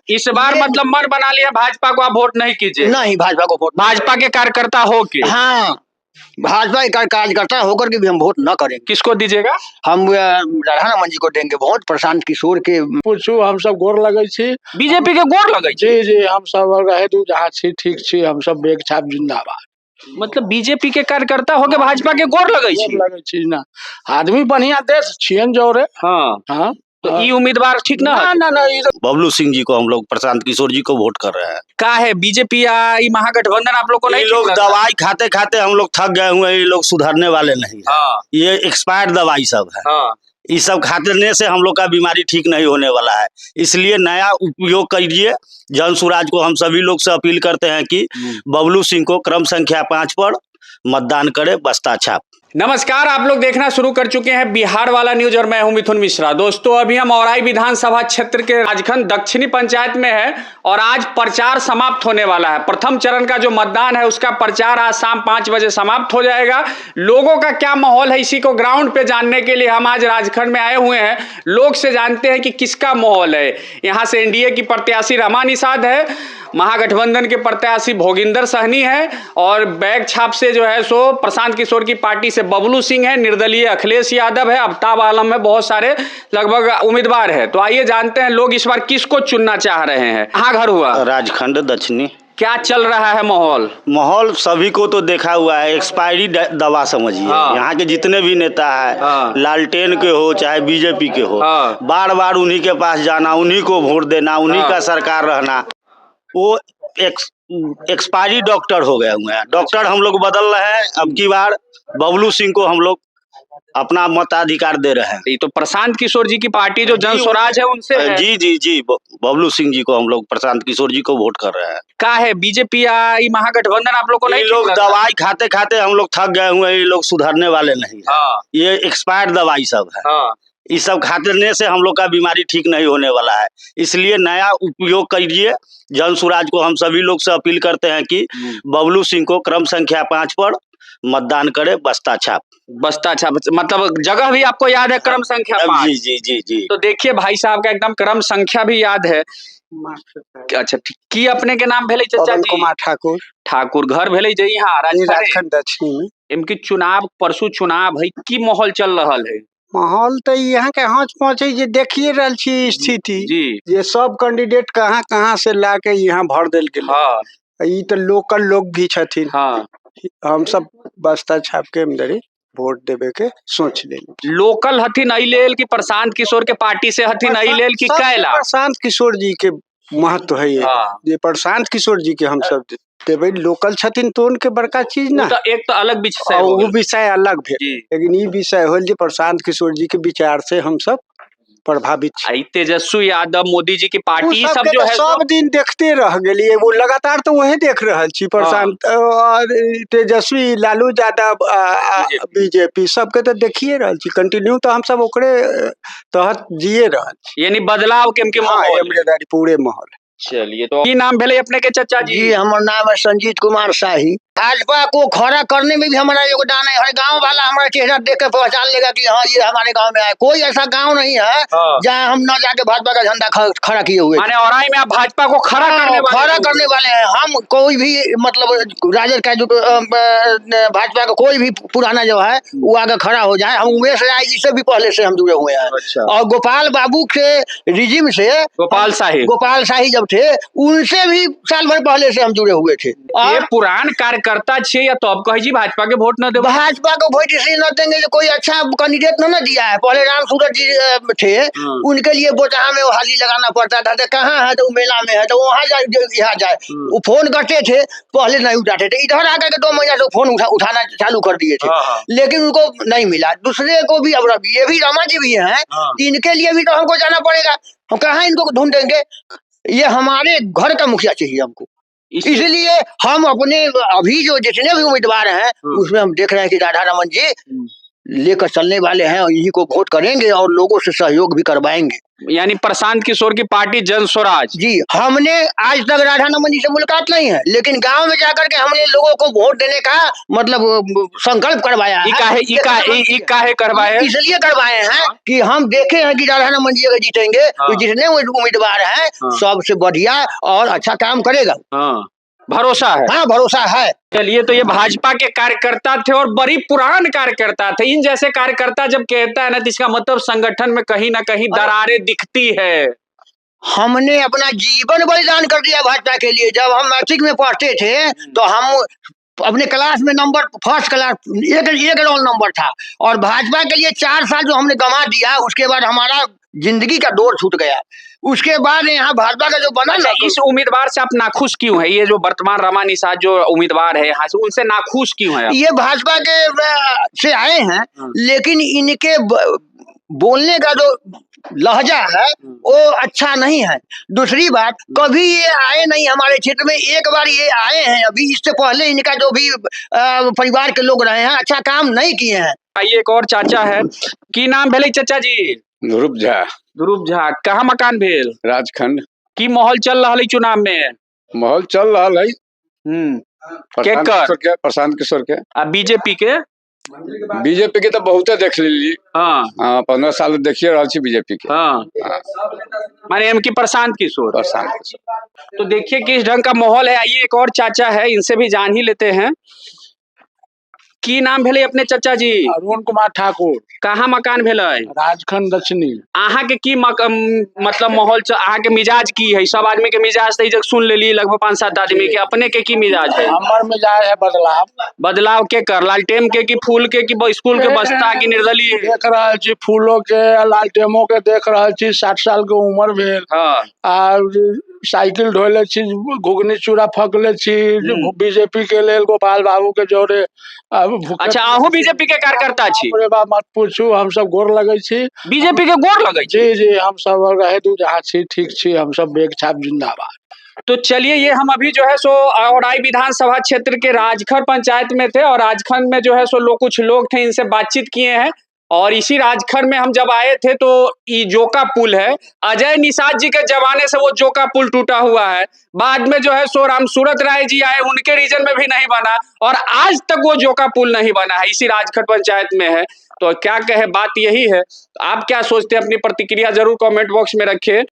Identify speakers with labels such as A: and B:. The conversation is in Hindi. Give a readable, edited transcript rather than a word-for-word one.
A: इस बार मतलब मन बना लिया भाजपा को, आप वोट नहीं कीजिए?
B: नहीं, भाजपा को वोट,
A: भाजपा के कार्यकर्ता हो के?
B: हाँ, भाजपा के कार्यकर्ता होकर के भी हम वोट न करेंगे।
A: किसको दीजिएगा?
B: हम राधा रमन जी को देंगे वोट, प्रशांत किशोर के।
C: पूछू, हम सब गोर लगे छी,
A: बीजेपी के गोर लगे छी?
C: जी जी, हम सब रहे दू जहाँ छी, ठीक छी, हम सब बेग छाप जिंदाबाद।
A: मतलब बीजेपी के कार्यकर्ता हो के भाजपा के गोर लगे छी?
C: गोर लगे छी ना, आदमी बढ़िया देश छियन जो रे।
A: हाँ,
C: हाँ,
A: तो ये उम्मीदवार ठीक ना है?
C: ना,
D: बबलू सिंह जी को हम लोग, प्रशांत किशोर जी को वोट कर रहे हैं।
A: का है बीजेपी या ये महागठबंधन आप लोग को नहीं
D: ये
A: ठीक
D: लोग
A: लगता?
D: दवाई खाते खाते हम लोग थक गए हुए हैं, ये लोग सुधरने वाले नहीं है।
A: हाँ,
D: ये एक्सपायर्ड दवाई सब है,
A: हाँ,
D: इस सब खाने से हम लोग का बीमारी ठीक नहीं होने वाला है। इसलिए नया उपयोग कीजिए। जन स्वराज को हम सभी लोग से अपील करते हैं कि बबलू सिंह को क्रम संख्या 5 पर मतदान करे, बस्ता छाप।
A: नमस्कार, आप लोग देखना शुरू कर चुके हैं बिहार वाला न्यूज और मैं हूं मिथुन मिश्रा। दोस्तों, अभी हम औराई विधानसभा क्षेत्र के राजखंड दक्षिणी पंचायत में है और आज प्रचार समाप्त होने वाला है। प्रथम चरण का जो मतदान है उसका प्रचार आज शाम 5 बजे समाप्त हो जाएगा। लोगों का क्या माहौल है इसी को ग्राउंड पे जानने के लिए हम आज राजखंड में आए हुए हैं। लोग से जानते हैं कि किसका माहौल है। यहाँ से एनडीए की प्रत्याशी रमा निषाद है, महागठबंधन के प्रत्याशी भोगिंदर सहनी है और बैग छाप से जो है सो प्रशांत किशोर की पार्टी से बबलू सिंह है, निर्दलीय अखिलेश यादव है, आफ्ताब आलम है, बहुत सारे लगभग उम्मीदवार है। तो आइए जानते हैं लोग इस बार किसको चुनना चाह रहे हैं। कहाँ घर हुआ?
D: राजखंड दक्षिणी।
A: क्या चल रहा है माहौल?
D: माहौल सभी को तो देखा हुआ है, एक्सपायरी दवा समझिए।
A: हाँ।
D: यहाँ के जितने भी नेता है,
A: हाँ।
D: लालटेन के हो चाहे बीजेपी के हो,
A: हाँ।
D: बार बार उन्हीं के पास जाना, उन्हीं को वोट देना, उन्हीं
A: हाँ।
D: का सरकार रहना, वो एक्सपायरी डॉक्टर हो गए हुए हैं। डॉक्टर हम लोग बदल रहे हैं। अब की बार बबलू सिंह को हम लोग अपना मताधिकार दे रहे हैं।
A: ये तो प्रशांत किशोर जी की पार्टी जो जन स्वराज है उनसे है।
D: जी जी जी, बबलू सिंह जी को हम लोग, प्रशांत किशोर जी को वोट कर रहे हैं।
A: का है बीजेपी या ये महागठबंधन आप लोग को नहीं
D: ये
A: ठीक
D: लोग
A: लगता?
D: दवाई खाते खाते हम लोग थक गए हुए हैं, ये लोग सुधरने वाले नहीं है।
A: हाँ,
D: ये एक्सपायर्ड दवाई सब है,
A: हाँ,
D: इस सब खाने से हम लोग का बीमारी ठीक नहीं होने वाला है। इसलिए नया उपयोग कीजिए। जन स्वराज को हम सभी लोग से अपील करते हैं कि बबलू सिंह को क्रम संख्या 5 पर मतदान करे, बस्ता छाप।
A: बस्ता छाप मतलब जगह भी आपको याद है, क्रम संख्या 5?
D: जी जी जी जी।
A: तो देखिए भाई साहब का एकदम क्रम संख्या भी याद है। अच्छा, ठीक। की अपने के नाम भेले चाचा
C: पवन
A: जी?
C: कुमार ठाकुर,
A: ठाकुर। घर भेले जी यहाँ
C: राजखंड दक्षिणी में।
A: इनकी चुनाव परसों चुनाव है, की माहौल चल रहा है?
C: माहौल तो यहाँ के हाथ पहुँचे जे देखिए रहल छी स्थिति
A: जी।
C: ये सब कैंडिडेट कहाँ कहाँ से ला के यहाँ भर देल गेल।
A: हाँ,
C: ई तो लोकल लोग भी छथिन।
A: हाँ।
C: हम सब बस्ता छाप के अंदर वोट देवे के सोच ले।
A: लोकल हथिन आई लेल की प्रशांत किशोर के पार्टी से हथिन आई लेल की कैला?
C: प्रशांत किशोर जी के महत्व है ये।
A: हाँ।
C: ये प्रशांत किशोर जी के हम सब देवे। लोकल छथिन तो उनके बड़का चीज ना,
A: तो एक तो अलग विषय हो
C: वो
A: गेल।
C: विषय अलग भेल,
A: जी।
C: लेकिन ये विषय होल जे प्रशांत किशोर जी के विचार से हम सब प्रभावित छी।
A: आई तेजस्वी यादव, मोदी जी की
C: वो
A: पार्टी सब
C: सबके
A: जो
C: तो
A: है
C: सब दिन देखते रह गेलिए, वो लगातार तो वही देख रहल छी। प्रशांत और तेजस्वी, लालू यादव, बीजेपी सबके तो देखिए रहल छी। कंटिन्यू तो हम सब ओकरे तहत जिए रहल छी।
A: यानी बदलाव के माहौल है।
C: पूरे माहौल।
A: चलिए, तो की नाम भेले अपने के चाचा जी?
B: जी, हमारा नाम है संजीत कुमार शाही। भाजपा को खड़ा करने में भी हमारा योगदान है। हर गांव वाला हमारा चेहरा देख कर पहचान लेगा कि हाँ ये हमारे गांव में आए। कोई ऐसा गांव नहीं है जहाँ हम न जाके भाजपा का झंडा खड़ा किए हुए।
A: माने औराई में आप भाजपा को खड़ा करने वाले
B: हैं। हम कोई भी मतलब राजद का जो भाजपा का कोई भी पुराना जो है वो आगे खड़ा हो जाए। हम उमेश राय जी से भी पहले से हम जुड़े हुए हैं।
A: अच्छा।
B: और गोपाल बाबू के रिजिम से,
A: गोपाल शाही
B: जब थे उनसे भी साल भर पहले से हम जुड़े हुए थे।
A: ये पुरान कार्यकर्ता छे या तो अब कहे जी भाजपा के वोट न दे?
B: भाजपा को वोट इसलिए न देंगे, कोई अच्छा कैंडिडेट न दिया है। पहले राम सूरत जी थे, उनके लिए बोचहा में हाली लगाना पड़ता था। तो कहाँ है, तो मेला में है, तो वहाँ यहाँ जाए। वो फोन करते थे, पहले नहीं उठाते थे। इधर आकर के 2 महीना से फोन उठाना चालू कर दिए थे, लेकिन उनको नहीं मिला। दूसरे को भी, अब ये भी रमा जी भी है, इनके लिए भी तो हमको जाना पड़ेगा। हम कहाँ इनको ढूंढेंगे? ये हमारे घर का मुखिया चाहिए हमको। इसलिए हम अपने अभी जो जितने भी उम्मीदवार हैं उसमें हम देख रहे हैं कि राधा रमन जी लेकर चलने वाले हैं और यही को वोट करेंगे और लोगों से सहयोग भी करवाएंगे।
A: यानी प्रशांत किशोर की पार्टी जन स्वराज।
B: जी, हमने आज तक राधा नमन जी से मुलाकात नहीं है, लेकिन गांव में जाकर के हमने लोगों को वोट देने का मतलब संकल्प करवाया है।
A: काहे करवाए?
B: इसलिए करवाए हैं कि हम देखे हैं कि राधा नमन जी अगर जीतेंगे तो जितने उम्मीदवार हैं सबसे बढ़िया और अच्छा काम करेगा।
A: भरोसा है।
B: हाँ, भरोसा है।
A: चलिए, तो ये भाजपा के कार्यकर्ता थे और बड़ी पुरान कार्यकर्ता थे। इन जैसे कार्यकर्ता जब कहता है ना, तो इसका मतलब संगठन में कहीं ना कहीं दरारें दिखती है।
B: हमने अपना जीवन बलिदान कर दिया भाजपा के लिए। जब हम मैट्रिक में पढ़ते थे तो हम अपने क्लास में नंबर फर्स्ट क्लास एक रोल नंबर था, और भाजपा के लिए 4 साल जो हमने गंवा दिया, उसके बाद हमारा जिंदगी का दौर छूट गया। उसके बाद यहाँ भाजपा का जो बना ना,
A: इस उम्मीदवार से आप नाखुश क्यों है? ये जो वर्तमान रमा निषाद जो उम्मीदवार है यहाँ से, उनसे नाखुश क्यों है?
B: ये भाजपा के से आए हैं, लेकिन इनके बोलने का जो लहजा है वो अच्छा नहीं है। दूसरी बात, कभी ये आए नहीं हमारे क्षेत्र में, एक बार ये आए हैं अभी। इससे पहले इनका जो भी परिवार के लोग रहे हैं अच्छा काम नहीं किए हैं।
A: आइए, एक और चाचा है। की नाम भेले चाचा जी?
E: ध्रुव झा।
A: ध्रुव झा, कहाँ मकान भेल?
E: राजखंड।
A: की माहौल चल रहा है चुनाव में?
E: माहौल चल रहा है।
A: प्रशांत
E: किशोर के।
A: बीजेपी के?
E: बीजेपी के तो बहुते देख लीजिए।
A: हाँ,
E: 15 साल देखिए रहा बीजेपी के।
A: हाँ। माने एम की प्रशांत किशोर। तो देखिए किस ढंग का माहौल है। आइए, एक और चाचा है, इनसे भी जान ही लेते हैं। की नाम भेले अपने चाचा जी?
F: अरुण कुमार ठाकुर।
A: कहाँ मकान भेले?
F: राजखंड दक्षिणी।
A: अहाँ के की मतलब माहौल अहाँ के मिजाज की है? सब आदमी के मिजाज तो जग सुन लेली, लगभग 5-7 आदमी के। अपने के की मिजाज है?
F: हमर मिजाज है
A: बदलाव के कर लालटेम के की फूल के की स्कूल के बस्ता की निर्दलीय?
F: देख रहा छी फूलों के लालटेमो के देख रहा छी। 60 साल के उम्र भेल। और साइकिल ढोले छी, घुगनी चूड़ा फकले छी बीजेपी के लेल गोपाल बाबू के जोड़े।
A: अच्छा, अहू बीजेपी के कार्यकर्ता छी?
F: अरे बात मत पूछू, हम सब गोर लगे छी।
A: बीजेपी के गोर लगे छी?
F: जी जी, हम सब रहे दू जहाँ छी, ठीक छी हम सब। बेग छाप जिंदाबाद।
A: तो चलिए, ये हम अभी जो है सो औराई विधानसभा क्षेत्र के राजखर पंचायत में थे, और राजखंड में जो है सो कुछ लोग थे, इनसे बातचीत किए हैं। और इसी राजखंड में हम जब आए थे तो ये जोका पुल है, अजय निषाद जी के जमाने से वो जोका पुल टूटा हुआ है। बाद में जो है सो राम सूरत राय जी आए, उनके रीजन में भी नहीं बना, और आज तक वो जोका पुल नहीं बना है। इसी राजखंड पंचायत में है। तो क्या कहे, बात यही है। आप क्या सोचते हैं? अपनी प्रतिक्रिया जरूर कमेंट बॉक्स में रखिए।